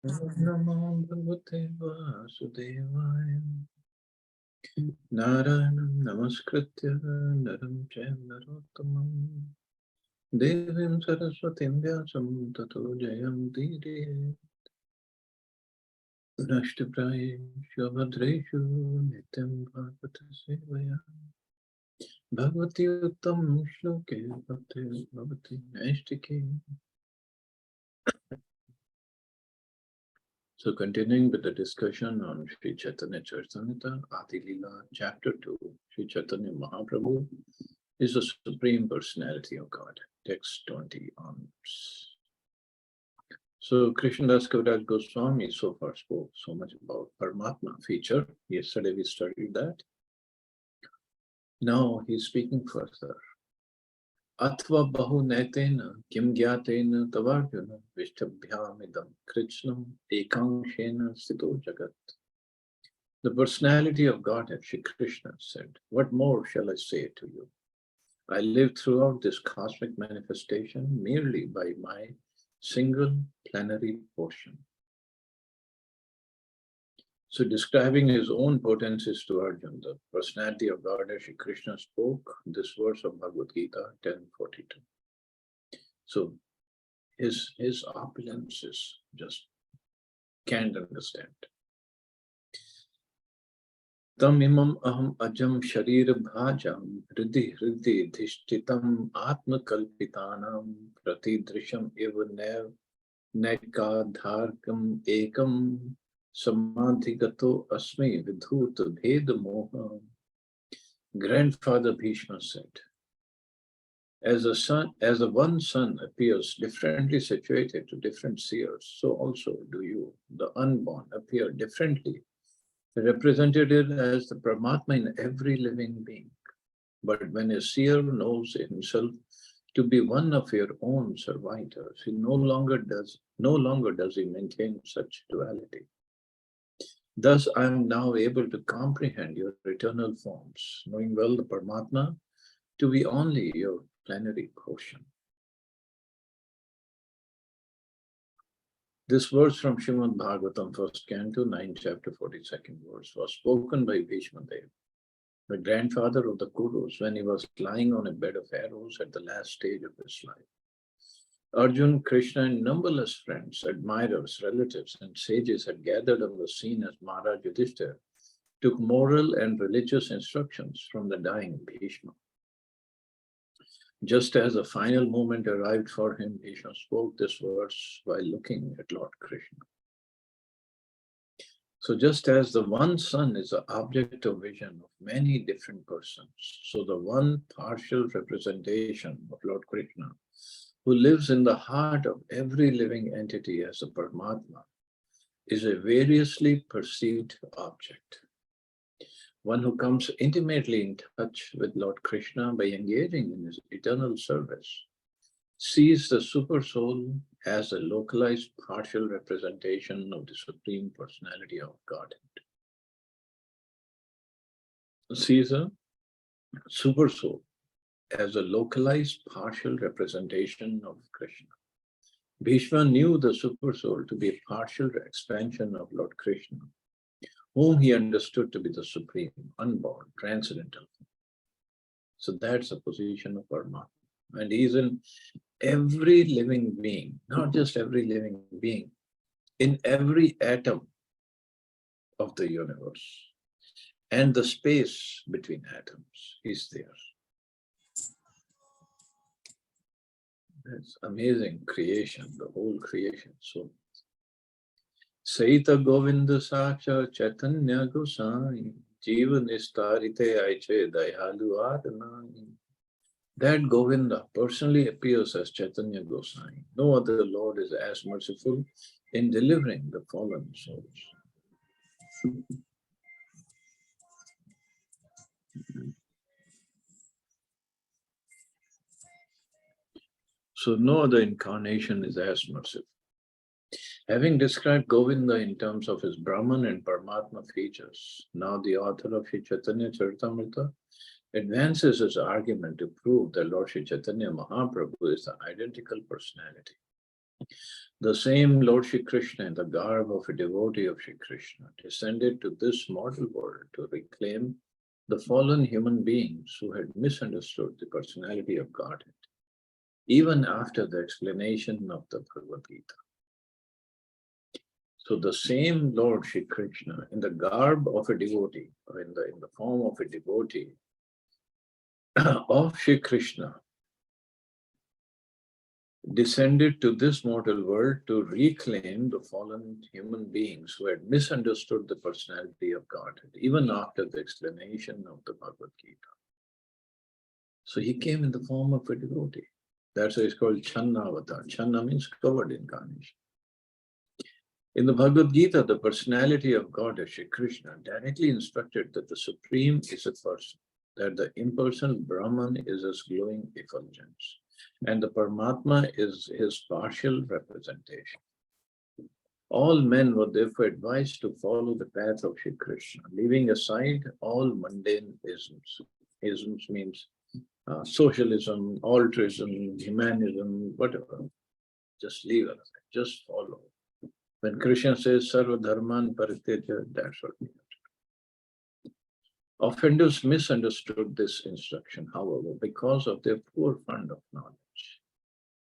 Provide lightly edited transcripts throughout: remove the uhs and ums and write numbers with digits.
Namo Bhagavate Vasudevaya. Narayanam Namaskritya Naram Chaiva Narottamam Devim Saraswatim Vyasam Tato Jayam Diri Nashtaprayeshu Bhadreshu Nityam Bhagavata Sevaya Bhagavati Uttam Shloke Bhakti Bhavati Naistike. So continuing with the discussion on Sri Chaitanya Charitamrita, Adi Lila, Chapter 2, Sri Chaitanya Mahaprabhu is the Supreme Personality of God. Text 20 onwards. So Krishnadas Kaviraj Goswami so far spoke so much about Paramatma feature. Yesterday we studied that. Now he's speaking further. Atva bahu netena kim gyatena tavarjuna vishtabhyamidam krichnam ekanshena sito jagat. The personality of Godhead, Shri Krishna said, "What more shall I say to you? I live throughout this cosmic manifestation merely by my single plenary portion." So describing his own potencies to Arjuna, the personality of Godhead, Shri Krishna spoke this verse of Bhagavad Gita 10:42. So his opulence is just can't understand. Tam imam aham ajam sharir bhajam hridhi hridhi dhishtitam atma kalpitanam pratidrisham eva nekadharkam ekam samadhigato asmi vidhut bhed moha. Grandfather Bhishma said, as a one sun appears differently situated to different seers, so also do you, the unborn, appear differently represented as the Paramatma in every living being. But when a seer knows himself to be one of your own servitors, he no longer does he maintain such duality. Thus, I am now able to comprehend your eternal forms, knowing well the Paramatma to be only your plenary portion. This verse from Srimad Bhagavatam, first canto, 9th chapter, 42nd verse, was spoken by Bhishma Dev, the grandfather of the Kurus, when he was lying on a bed of arrows at the last stage of his life. Arjun, Krishna, and numberless friends, admirers, relatives, and sages had gathered on the scene as Maharaj Yudhishthira took moral and religious instructions from the dying Bhishma. Just as the final moment arrived for him, Bhishma spoke this verse while looking at Lord Krishna. So just as the one sun is the object of vision of many different persons, so the one partial representation of Lord Krishna, who lives in the heart of every living entity as a Paramatma, is a variously perceived object. One who comes intimately in touch with Lord Krishna by engaging in his eternal service sees the Supersoul as a localized partial representation of the Supreme Personality of Godhead. Sees a Supersoul as a localized partial representation of Krishna. Bhishma knew the Supersoul to be a partial expansion of Lord Krishna, whom he understood to be the supreme, unborn, transcendental. So that's the position of Paramatma. And he's in every living being, not just every living being, in every atom of the universe. And the space between atoms is there. That's amazing creation, the whole creation. So Saita Govinda Saksha Chaitanya Gosai Jiva Nistarite Aiche Dayalu Adonai. That Govinda personally appears as Chaitanya Gosai. No other Lord is as merciful in delivering the fallen souls. So no other incarnation is as merciful. Having described Govinda in terms of his Brahman and Paramatma features, now the author of Sri Chaitanya Charitamrita advances his argument to prove that Lord Sri Chaitanya Mahaprabhu is the identical personality. The same Lord Shri Krishna, in the garb of a devotee of Shri Krishna, descended to this mortal world to reclaim the fallen human beings who had misunderstood the personality of Godhead, even after the explanation of the Bhagavad Gita. So the same Lord Shri Krishna, in the garb of a devotee, or in the form of a devotee of Shri Krishna, descended to this mortal world to reclaim the fallen human beings who had misunderstood the personality of Godhead, even after the explanation of the Bhagavad Gita. So he came in the form of a devotee. That's why it's called Channa Avatar. Channa means covered incarnation. In the Bhagavad Gita, the personality of God as Shri Krishna directly instructed that the Supreme is a person, that the impersonal Brahman is his glowing effulgence, and the Paramatma is his partial representation. All men were therefore advised to follow the path of Shri Krishna, leaving aside all mundane isms. Isms means socialism, altruism, humanism, whatever. Just leave it, just follow. When Krishna says Sarva Dharman Parityaja, that's what we have to do. Offenders misunderstood this instruction, however, because of their poor fund of knowledge.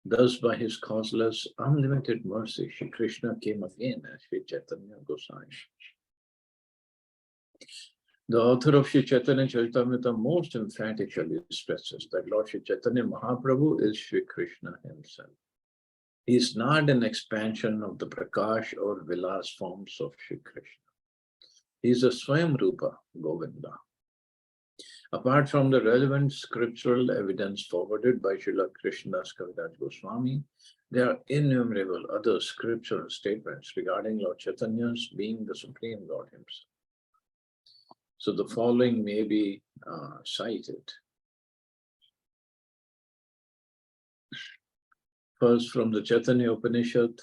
Thus, by his causeless, unlimited mercy, Shri Krishna came again as Shri Chaitanya Gosai. The author of Shri Chaitanya Charitamrita most emphatically stresses that Lord Shri Chaitanya Mahaprabhu is Shri Krishna himself. He is not an expansion of the Prakash or Vilas forms of Shri Krishna. He is a Swayam Rupa Govinda. Apart from the relevant scriptural evidence forwarded by Srila Krishnadas Kaviraj Goswami, there are innumerable other scriptural statements regarding Lord Chaitanya's being the Supreme Lord himself. So the following may be cited. First, from the Chaitanya Upanishad,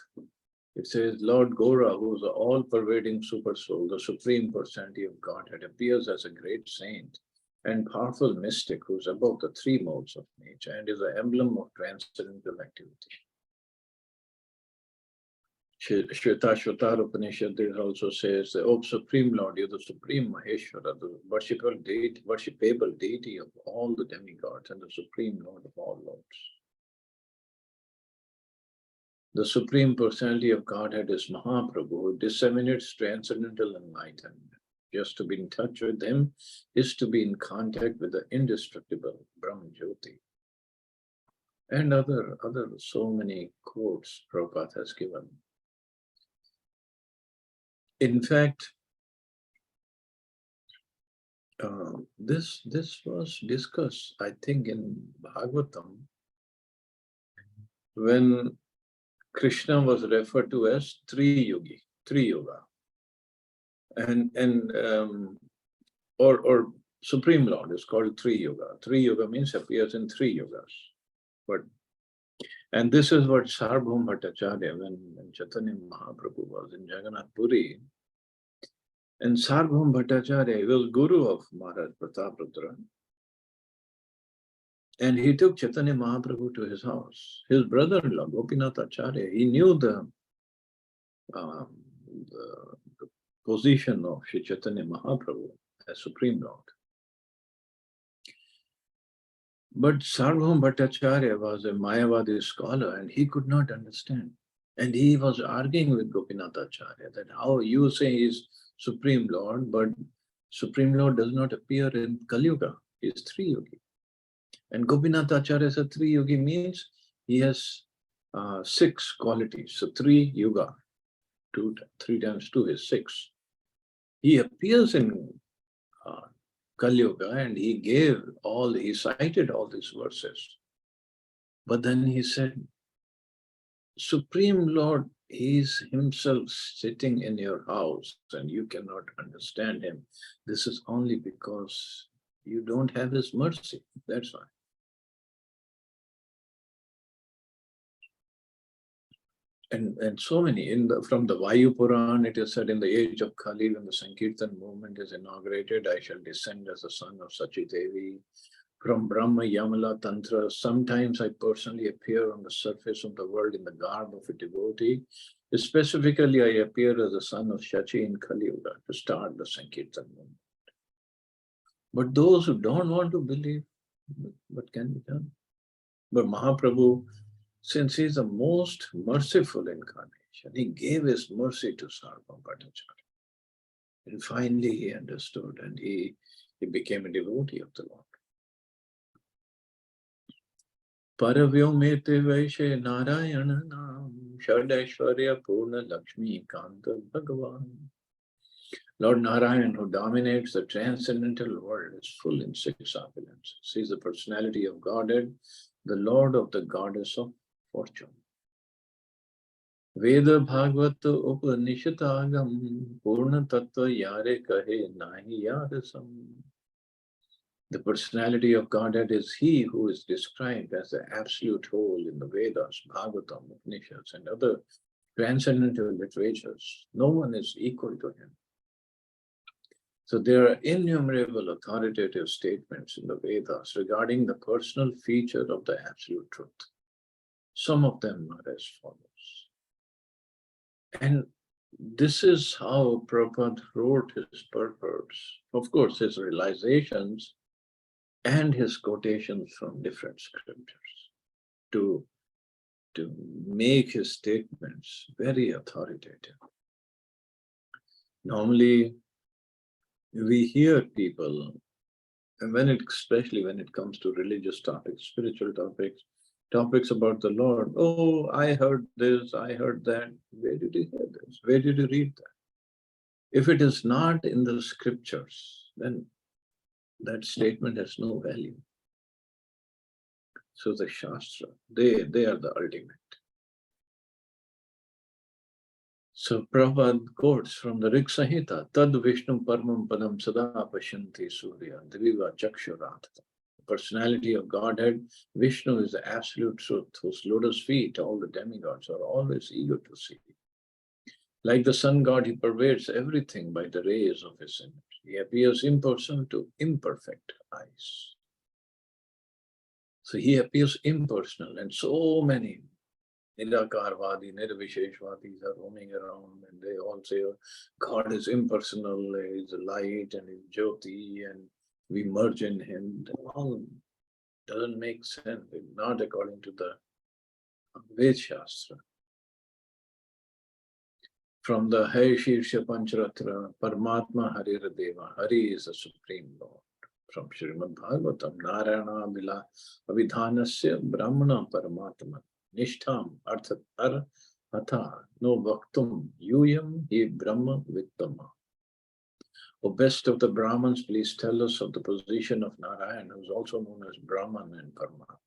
it says, Lord Gora, who is the all-pervading super soul, the supreme personality of Godhead, appears as a great saint and powerful mystic who is above the three modes of nature and is an emblem of transcendental activity. Shvetashvatar Upanishad also says, O Supreme Lord, you are the Supreme Maheshwara, the worshipable deity of all the demigods and the Supreme Lord of all lords. The Supreme Personality of Godhead is Mahaprabhu, who disseminates transcendental enlightenment. Just to be in touch with him is to be in contact with the indestructible Brahma Jyoti. And other so many quotes Prabhupada has given. In fact, this was discussed, I think, in Bhagavatam, when Krishna was referred to as Tri-Yoga, or Supreme Lord is called Tri-Yoga. Tri-Yoga means appears in three yogas. And this is what Sarbhum Bhattacharya, when Chaitanya Mahaprabhu was in Jagannath Puri, and Sarbhum Bhattacharya was guru of Maharaj Prataprudra, and he took Chaitanya Mahaprabhu to his house. His brother-in-law, Gopinath Acharya, he knew the position of Sri Chaitanya Mahaprabhu as Supreme Lord. But Sarbhum Bhattacharya was a Mayavadi scholar and he could not understand. And he was arguing with Gopinath Acharya that how you say he is Supreme Lord, but Supreme Lord does not appear in Kali Yuga. He is Tri-Yogi. And Gopinath Acharya said Tri-Yogi means he has 6 qualities. So 3 Yuga, 3 times 2 is 6. He appears in Kali Yuga and he cited all these verses. But then he said, Supreme Lord, he is himself sitting in your house and you cannot understand him. This is only because you don't have his mercy. That's why. And so many, from the Vayu Puran, it is said in the age of Kali, when the Sankirtan movement is inaugurated, I shall descend as the son of Sachi Devi. from Brahma, Yamala, Tantra. Sometimes I personally appear on the surface of the world in the garb of a devotee. Specifically, I appear as the son of Shachi in Kali Yuga to start the Sankirtan movement. But those who don't want to believe, what can be done? But Mahaprabhu, since he is the most merciful incarnation, he gave his mercy to Sarvabhauma Bhattacharya. And finally he understood and he became a devotee of the Lord. Paravyomete Vaishe Narayana Nam Shadashwarya Purna Lakshmi Kanta Bhagavan. Lord Narayan, who dominates the transcendental world, is full in 6 opulences. He is the personality of Godhead, the Lord of the goddess of fortune. Veda Bhagavad Upanishadagam Purna Tattva Yare Kahe Nahi Yarasam. The personality of Godhead is he who is described as the absolute whole in the Vedas, Bhagavatam, Upanishads, and other transcendental literatures. No one is equal to him. So there are innumerable authoritative statements in the Vedas regarding the personal feature of the absolute truth. Some of them are as follows. And this is how Prabhupada wrote his purports. Of course, his realizations and his quotations from different scriptures to make his statements very authoritative. Normally, we hear people, and especially when it comes to religious topics, spiritual topics about the Lord. Oh, I heard this, I heard that. Where did you hear this? Where did you read that? If it is not in the scriptures, then that statement has no value. So the Shastra, they are the ultimate. So Prabhupada quotes from the Rig Samhita, Tad Vishnu Paramam Padam Sada Pashanti Surya Diviva Chakshuratha. The personality of Godhead, Vishnu is the absolute truth, whose lotus feet all the demigods are always eager to see. Like the sun god, he pervades everything by the rays of his image. He appears impersonal to imperfect eyes. So he appears impersonal, and so many Nirakarvadi, Nirvisheshvadis are roaming around, and they all say, oh, God is impersonal, he is light and is Jyoti, and we merge in him. That all doesn't make sense, not according to the Ved Shastra. From the Hai Shirsha Pancharatra, Paramatma Harira Deva, Hari is the Supreme Lord. From Srimad Bhagavatam, Narayana Bila Avidhanasya Brahmana Paramatma, Nishtham Arthat Atha No Vaktum Yuyam Hi Brahma Vittama. O best of the Brahmins, please tell us of the position of Narayan, who is also known as Brahman and Paramatma.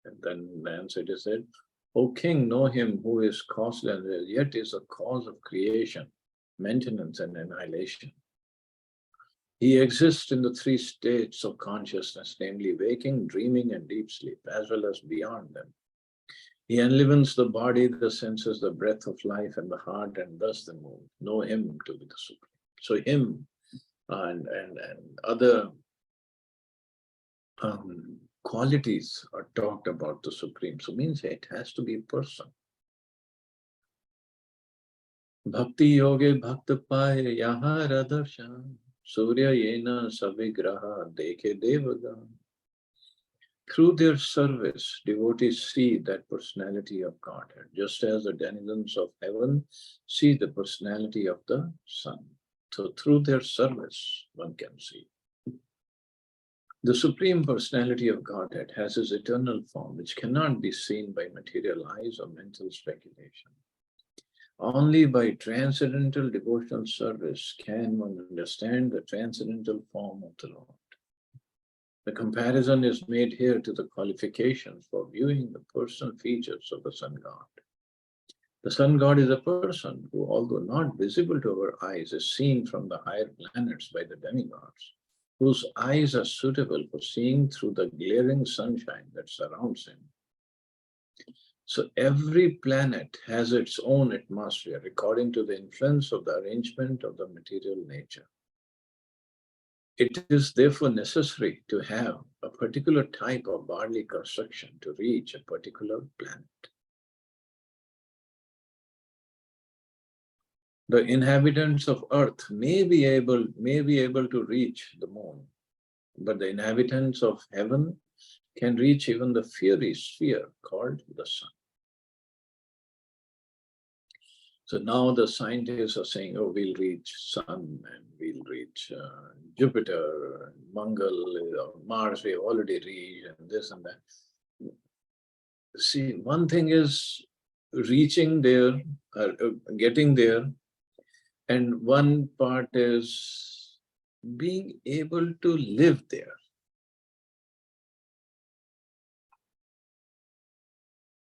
And then the answer is said, O king, know him who is causeless, yet is a cause of creation, maintenance, and annihilation. He exists in the 3 states of consciousness, namely waking, dreaming, and deep sleep, as well as beyond them. He enlivens the body, the senses, the breath of life, and the heart, and thus the moon. Know him to be the Supreme. So him and other qualities are talked about the Supreme. So means it has to be a person. Bhakti yoge bhakta paye yahara darshan surya yena savigraha dekhe devagan. Through their service, devotees see that personality of Godhead, just as the denizens of heaven see the personality of the sun. So through their service, one can see. The Supreme Personality of Godhead has his eternal form, which cannot be seen by material eyes or mental speculation. Only by transcendental devotional service can one understand the transcendental form of the Lord. The comparison is made here to the qualifications for viewing the personal features of the Sun God. The Sun God is a person who, although not visible to our eyes, is seen from the higher planets by the demigods, whose eyes are suitable for seeing through the glaring sunshine that surrounds him. So every planet has its own atmosphere according to the influence of the arrangement of the material nature. It is therefore necessary to have a particular type of bodily construction to reach a particular planet. The inhabitants of Earth may be able to reach the moon, but the inhabitants of heaven can reach even the fiery sphere called the sun. So now the scientists are saying, oh, we'll reach sun and we'll reach Jupiter, Mangal, Mars, we have already reached, and this and that. See, one thing is reaching there, getting there, and one part is being able to live there.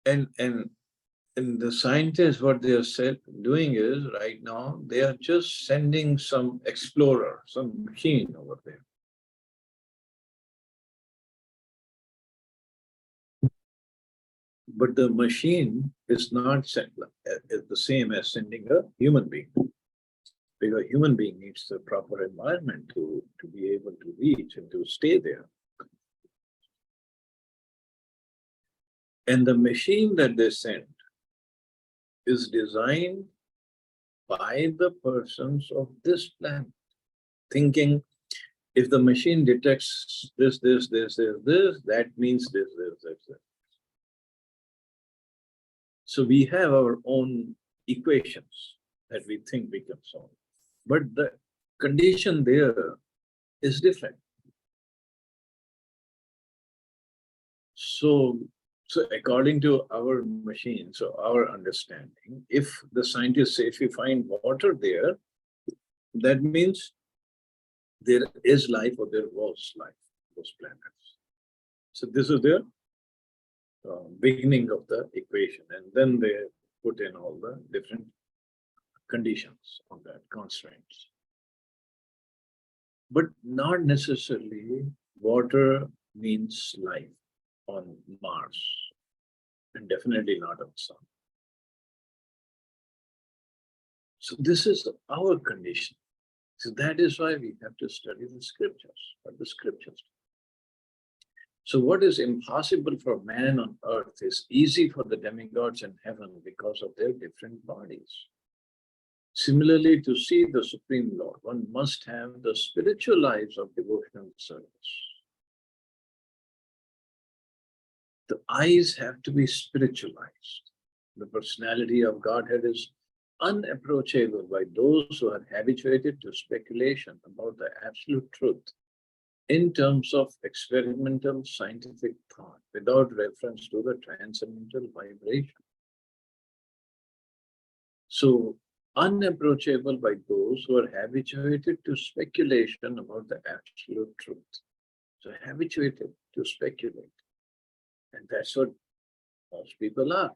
And the scientists, what they are doing is, right now, they are just sending some explorer, some machine over there. But the machine is not the same as sending a human being. Because a human being needs the proper environment to be able to reach and to stay there. And the machine that they send is designed by the persons of this planet, thinking if the machine detects this, that means this. So we have our own equations that we think we can solve. But the condition there is different. So according to our machine, so our understanding, if the scientists say if you find water there, that means there is life or there was life on those planets. So this is their beginning of the equation, and then they put in all the different conditions of that, constraints. But not necessarily water means life on Mars, and definitely not on the sun. So this is our condition. So that is why we have to study the scriptures, what the scriptures. So what is impossible for man on earth is easy for the demigods in heaven because of their different bodies. Similarly, to see the Supreme Lord, one must have the spiritual lives of devotional service. The eyes have to be spiritualized. The personality of Godhead is unapproachable by those who are habituated to speculation about the absolute truth in terms of experimental scientific thought without reference to the transcendental vibration. So, unapproachable by those who are habituated to speculation about the absolute truth. So, habituated to speculate. And that's what most people are.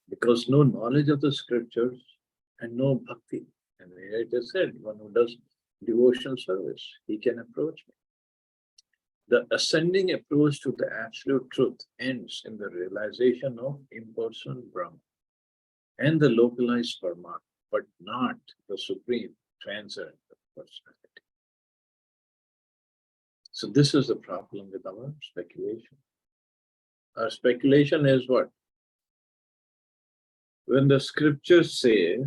Because no knowledge of the scriptures and no bhakti. And I just said, one who does devotional service, he can approach me. The ascending approach to the absolute truth ends in the realization of impersonal Brahma and the localized Paramatma, but not the supreme transcendental personality. So this is the problem with our speculation. Our speculation is what? When the scriptures say,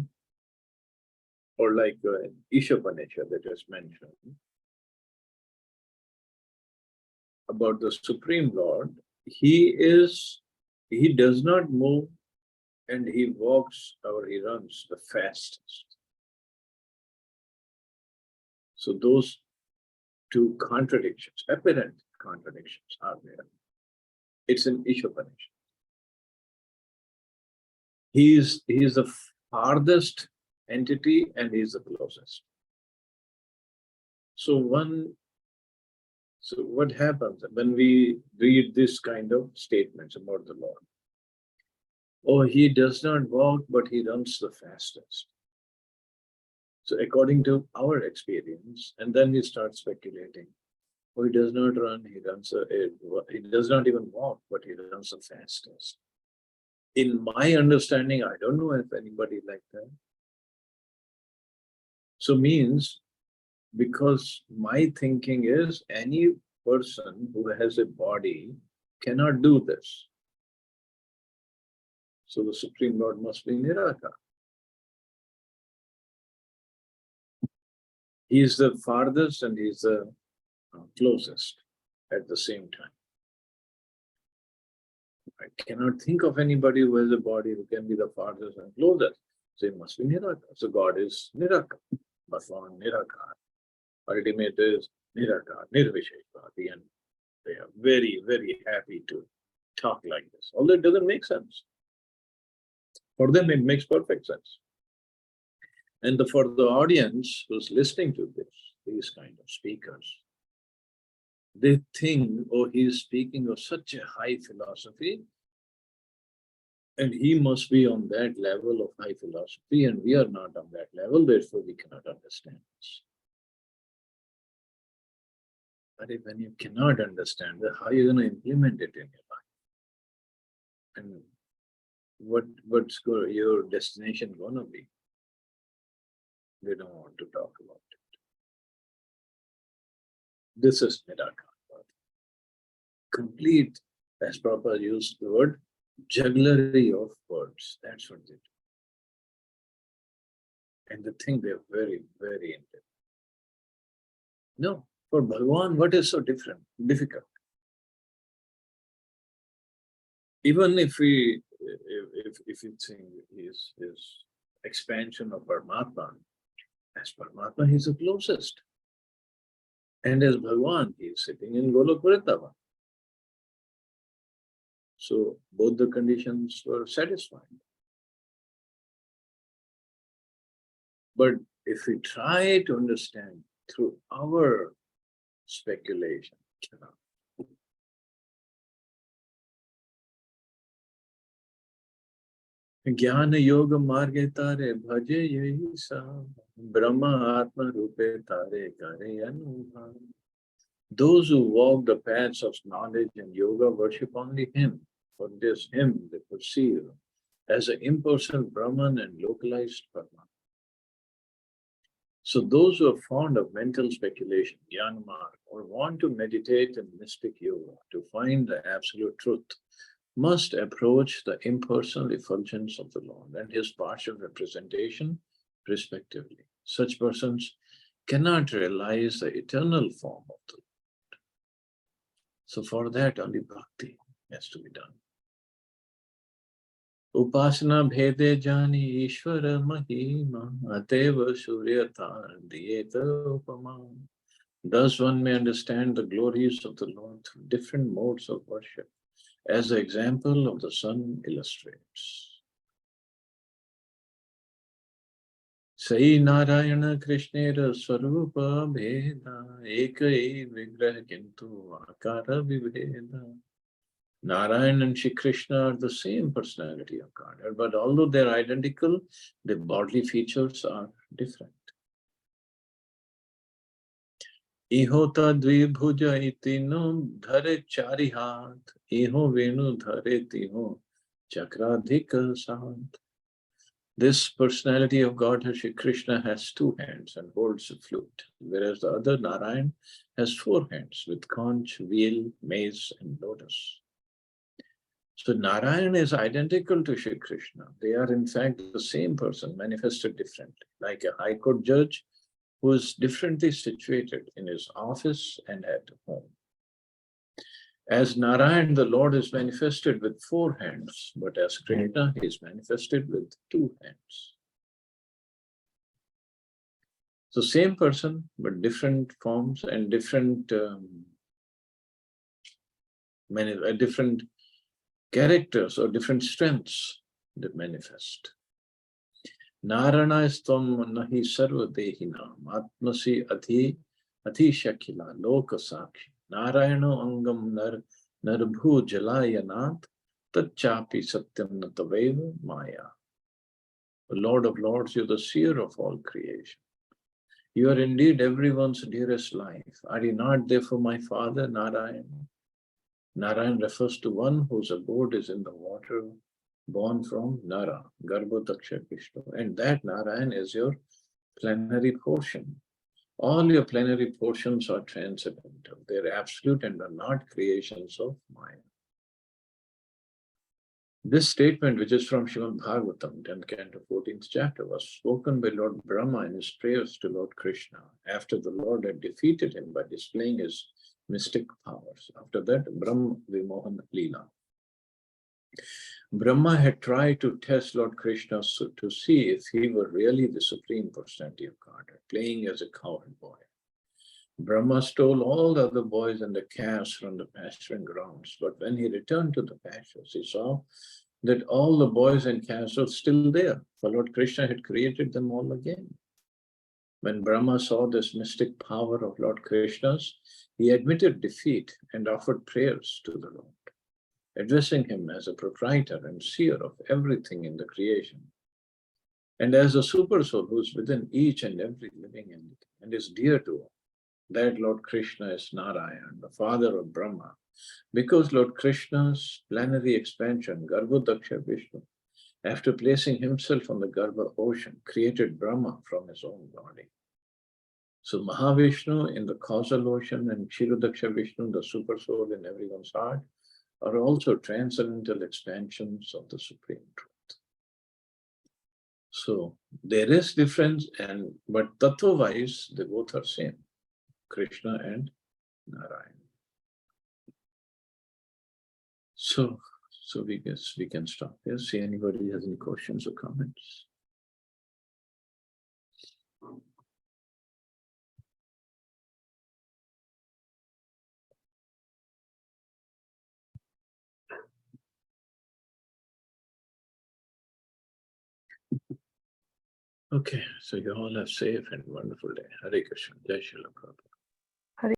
or like Ishopanishad that was mentioned, about the Supreme Lord, he does not move and he walks or he runs the fastest. So those two contradictions, apparent contradictions are there. It's in Ishopanishad. He is the farthest entity and he is the closest. So what happens when we read this kind of statements about the Lord? Oh, he does not walk, but he runs the fastest. So according to our experience, and then we start speculating. Oh, he does not run, he does not even walk, but he runs the fastest. In my understanding, I don't know if anybody like that. So means Because my thinking is any person who has a body cannot do this. So the Supreme Lord must be Nirakar. He is the farthest and he is the closest at the same time. I cannot think of anybody who has a body who can be the farthest and closest. So he must be Nirakar. So God is Nirakar, Bhagwan Nirakar. Ultimate is Nirakar, Nirvisheshvadi, and they are very, very happy to talk like this. Although it doesn't make sense. For them, it makes perfect sense. And for the audience who's listening to this, these kind of speakers, they think, oh, he's speaking of such a high philosophy, and he must be on that level of high philosophy, and we are not on that level, therefore we cannot understand this. But when you cannot understand it, how are you going to implement it in your life? And what's your destination going to be? We don't want to talk about it. This is Nirakar. Complete, as Prabhupada used the word, jugglery of words. That's what they do. And they think they're very, very intelligent. No, for Bhagavan, what is so difficult? Even if we think his expansion of Paramatma, as Paramatma, he's the closest. And as Bhagavan, he is sitting in Golok Vrindavan. So both the conditions were satisfied. But if we try to understand through our speculation, cannot. ज्ञान योग मार्गे तारे भजे यही सा ब्रह्म आत्मा रूपे तारे करे अनुभव. Those who walk the paths of knowledge and yoga worship only him. For this him they perceive as an impersonal Brahman and localized Brahman. So those who are fond of mental speculation, jnana marg, or want to meditate in mystic yoga to find the absolute truth, must approach the impersonal effulgence of the Lord and his partial representation respectively. Such persons cannot realize the eternal form of the Lord. So for that only bhakti has to be done. Upasana bhede jani Ishvara mahima ateva suryata diyeta upama. Thus one may understand the glories of the Lord through different modes of worship, as the example of the sun illustrates. Sai Narayana Krishnera Swarupa Bheda Ekai Vigrah Kintu Akara Viveda. Narayana and Shri Krishna are the same personality of God, but although they're identical, their bodily features are different. Iho tadvi bhuja itino dhare chari hath, iho venu dhare tiho chakradhika sant. This personality of God, Shri Krishna, has 2 hands and holds a flute, whereas the other Narayan has 4 hands with conch, wheel, mace, and lotus. So Narayan is identical to Shri Krishna. They are in fact the same person manifested differently, like a high court judge who is differently situated in his office and at home. As Narayan, the Lord is manifested with 4 hands, but as Krishna, he is manifested with 2 hands. So same person, but different forms and different different characters or different strengths that manifest. Narana stvam nahi sarva dehinam atmasi ati shakhila loka sakshi. Narayana angam narbhu jalayanat tatchapi satyam nataveva maya. The Lord of Lords, you are the seer of all creation. You are indeed everyone's dearest life. Are you not therefore my father, Narayan? Narayan refers to one whose abode is in the water, born from Nara, Garbha Daksha Vishnu. And that Narayan is your plenary portion. All your plenary portions are transcendental. They're absolute and are not creations of mind. This statement, which is from Srimad Bhagavatam, 10th canto, 14th chapter, was spoken by Lord Brahma in his prayers to Lord Krishna after the Lord had defeated him by displaying his mystic powers. After that, Brahma Vimohan Lila. Brahma had tried to test Lord Krishna to see if he were really the Supreme Personality of Godhead, playing as a cowherd boy. Brahma stole all the other boys and the calves from the pasturing grounds, but when he returned to the pastures, he saw that all the boys and calves were still there, for Lord Krishna had created them all again. When Brahma saw this mystic power of Lord Krishna's, he admitted defeat and offered prayers to the Lord, addressing him as a proprietor and seer of everything in the creation, and as a super soul who is within each and every living entity and is dear to all. That Lord Krishna is Narayan, the father of Brahma, because Lord Krishna's plenary expansion, Garbhodaksha Vishnu, after placing himself on the Garbha ocean, created Brahma from his own body. So Mahavishnu in the causal ocean and Kshirodaksha Vishnu, the super soul in everyone's heart, are also transcendental expansions of the Supreme Truth. So there is difference, but tattva-wise, they both are same. Krishna and Narayan. So we guess we can stop here. See anybody has any questions or comments? Okay, so you all have safe and wonderful day. Hare Krishna. Jai Srila Prabhupada.